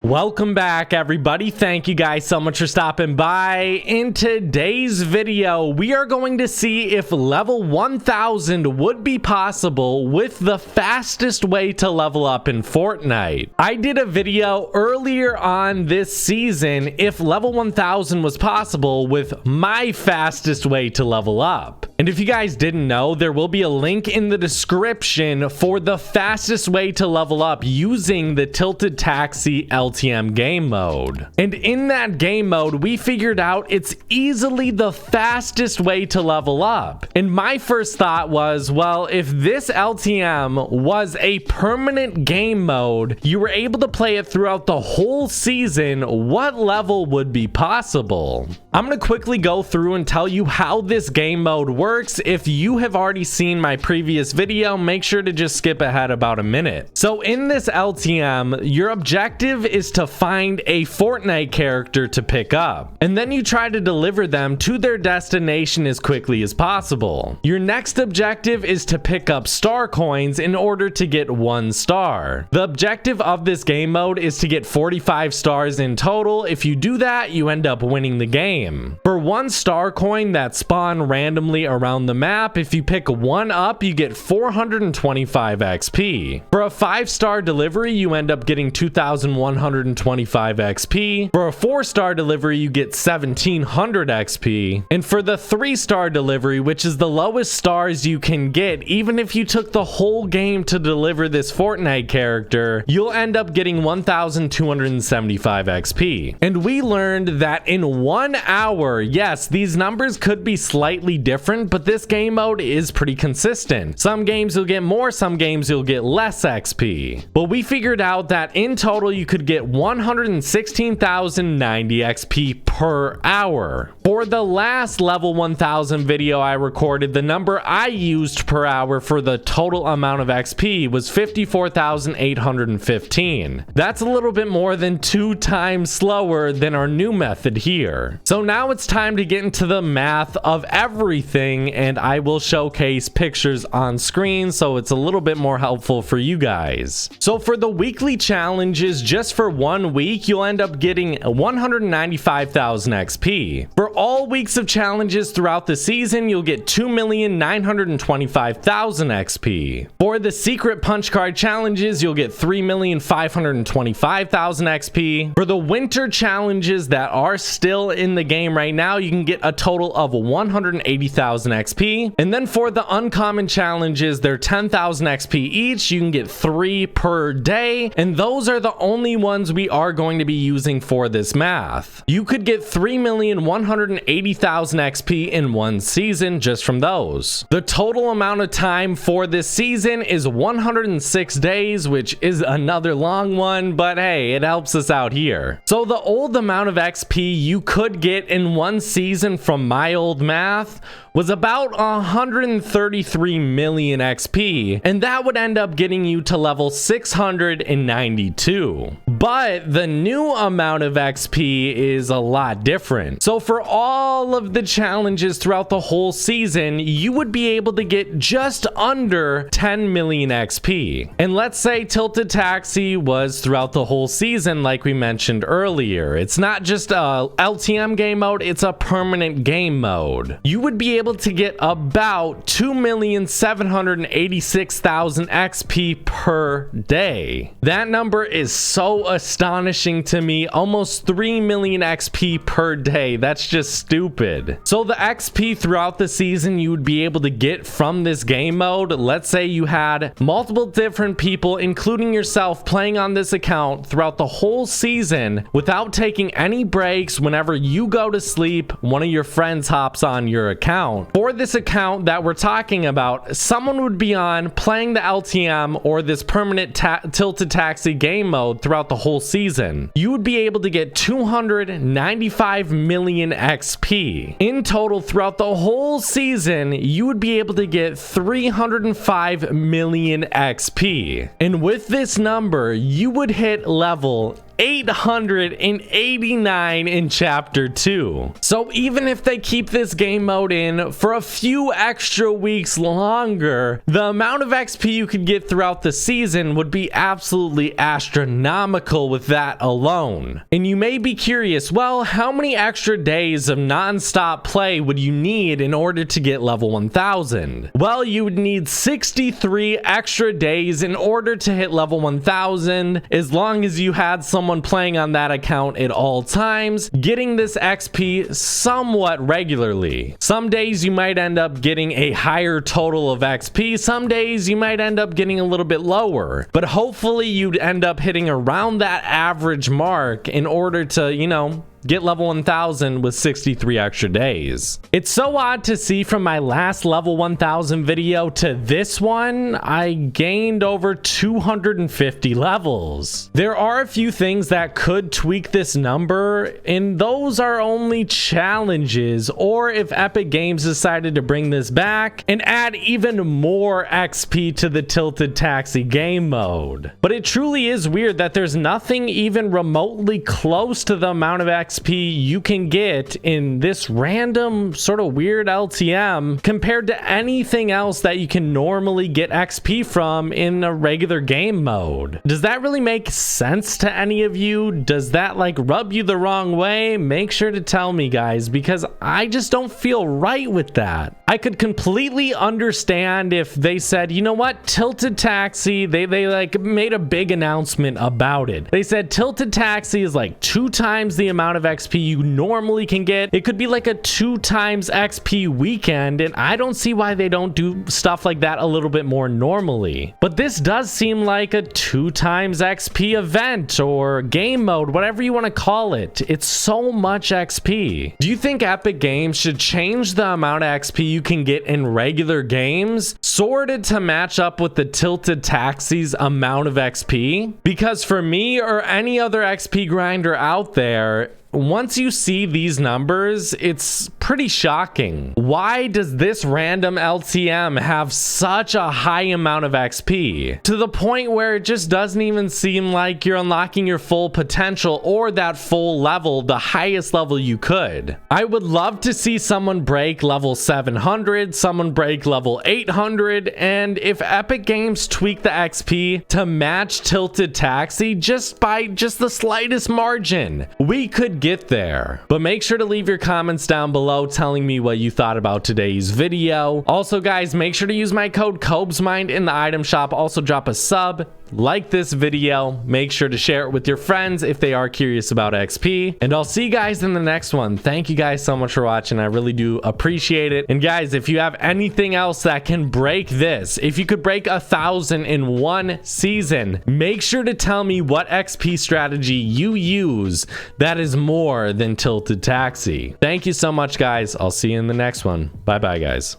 Welcome back, everybody. Thank you guys so much for stopping by. In today's video, we are going to see if level 1000 would be possible with the fastest way to level up in Fortnite. I did a video earlier on this season if level 1000 was possible with my fastest way to level up. And if you guys didn't know, there will be a link in the description for the fastest way to level up using the Tilted Taxi LTM game mode. And in that game mode, we figured out it's easily the fastest way to level up. And my first thought was, well, if this LTM was a permanent game mode, you were able to play it throughout the whole season, what level would be possible? I'm going to quickly go through and tell you how this game mode works. If you have already seen my previous video, make sure to just skip ahead about a minute. So in this LTM, your objective is to find a Fortnite character to pick up, and then you try to deliver them to their destination as quickly as possible. Your next objective is to pick up star coins in order to get 1 star. The objective of this game mode is to get 45 stars in total. If you do that, you end up winning the game. For 1 star coin that spawn randomly around the map, if you pick 1 up, you get 425 XP. For a 5-star delivery, you end up getting 2125 XP. For a 4-star delivery, you get 1700 XP. And for the 3-star delivery, which is the lowest stars you can get, even if you took the whole game to deliver this Fortnite character, you'll end up getting 1275 XP. And we learned that in 1 hour, yes, these numbers could be slightly different, but this game mode is pretty consistent. Some games you'll get more, some games you'll get less XP. But we figured out that in total you could get 116,090 XP per hour. For the last level 1000 video I recorded, the number I used per hour for the total amount of XP was 54,815. That's a little bit more than 2 times slower than our new method here. So now it's time to get into the math of everything, and I will showcase pictures on screen so it's a little bit more helpful for you guys. So for the weekly challenges, just for 1 week, you'll end up getting 195,000 XP. For all weeks of challenges throughout the season, you'll get 2,925,000 XP. For the secret punch card challenges, you'll get 3,525,000 XP. For the winter challenges that are still in the game right now, you can get a total of 180,000 XP. And then for the uncommon challenges, they're 10,000 XP each. You can get 3 per day, and those are the only ones we are going to be using for this math. You could get 3,180,000 XP in 1 season just from those. The total amount of time for this season is 106 days, which is another long one, but hey, it helps us out here. So the old amount of XP you could get in 1 season from my old math was about 133 million XP, and that would end up getting you to level 692. But the new amount of XP is a lot different. So for all of the challenges throughout the whole season, you would be able to get just under 10 million XP. And let's say Tilted Taxi was throughout the whole season, like we mentioned earlier. It's not just a LTM game mode, it's a permanent game mode. You would be able to get about 2,786,000 XP per day. That number is so astonishing to me. Almost 3 million XP per day. That's just stupid. So the XP throughout the season you would be able to get from this game mode, let's say you had multiple different people, including yourself, playing on this account throughout the whole season without taking any breaks. Whenever you go to sleep, one of your friends hops on your account. For this account that we're talking about, someone would be on playing the LTM or this permanent Tilted Taxi game mode throughout the whole season. You would be able to get 295 million XP. In total, throughout the whole season, you would be able to get 305 million XP. And with this number, you would hit level 889 in chapter 2. So even if they keep this game mode in for a few extra weeks longer, the amount of XP you could get throughout the season would be absolutely astronomical with that alone. And you may be curious, well, how many extra days of non-stop play would you need in order to get level 1000? Well, you would need 63 extra days in order to hit level 1000, as long as you had someone playing on that account at all times, getting this XP somewhat regularly. Some days you might end up getting a higher total of XP, some days you might end up getting a little bit lower, but hopefully you'd end up hitting around that average mark in order to, you know, get level 1000 with 63 extra days. It's so odd to see from my last level 1000 video to this one, I gained over 250 levels. There are a few things that could tweak this number, and those are only challenges, or if Epic Games decided to bring this back and add even more XP to the Tilted Taxi game mode. But it truly is weird that there's nothing even remotely close to the amount of XP you can get in this random sort of weird LTM compared to anything else that you can normally get XP from in a regular game mode. Does that really make sense to any of you? Does that like rub you the wrong way? Make sure to tell me, guys, because I just don't feel right with that. I could completely understand if they said, you know what, Tilted Taxi, they like made a big announcement about it. They said Tilted Taxi is like 2 times the amount of XP you normally can get. It could be like a 2 times XP weekend, and I don't see why they don't do stuff like that a little bit more normally. But this does seem like a 2 times XP event or game mode, whatever you want to call it. It's so much XP. Do you think Epic Games should change the amount of XP you can get in regular games sorted to match up with the Tilted Taxi's amount of XP? Because for me or any other XP grinder out there, once you see these numbers, it's pretty shocking. Why does this random LTM have such a high amount of XP? To the point where it just doesn't even seem like you're unlocking your full potential or that full level, the highest level you could. I would love to see someone break level 700, someone break level 800, and if Epic Games tweak the XP to match Tilted Taxi just by the slightest margin, we could get there. But make sure to leave your comments down below telling me what you thought about today's video. Also, guys, make sure to use my code COBESMIND in the item shop. Also, drop a sub, like this video, make sure to share it with your friends if they are curious about XP, and I'll see you guys in the next one. Thank you guys so much for watching. I really do appreciate it. And guys, if you have anything else that can break this, if you could break 1000 in one season, make sure to tell me what XP strategy you use that is more than Tilted Taxi. Thank you so much, guys. I'll see you in the next one. Bye bye, guys.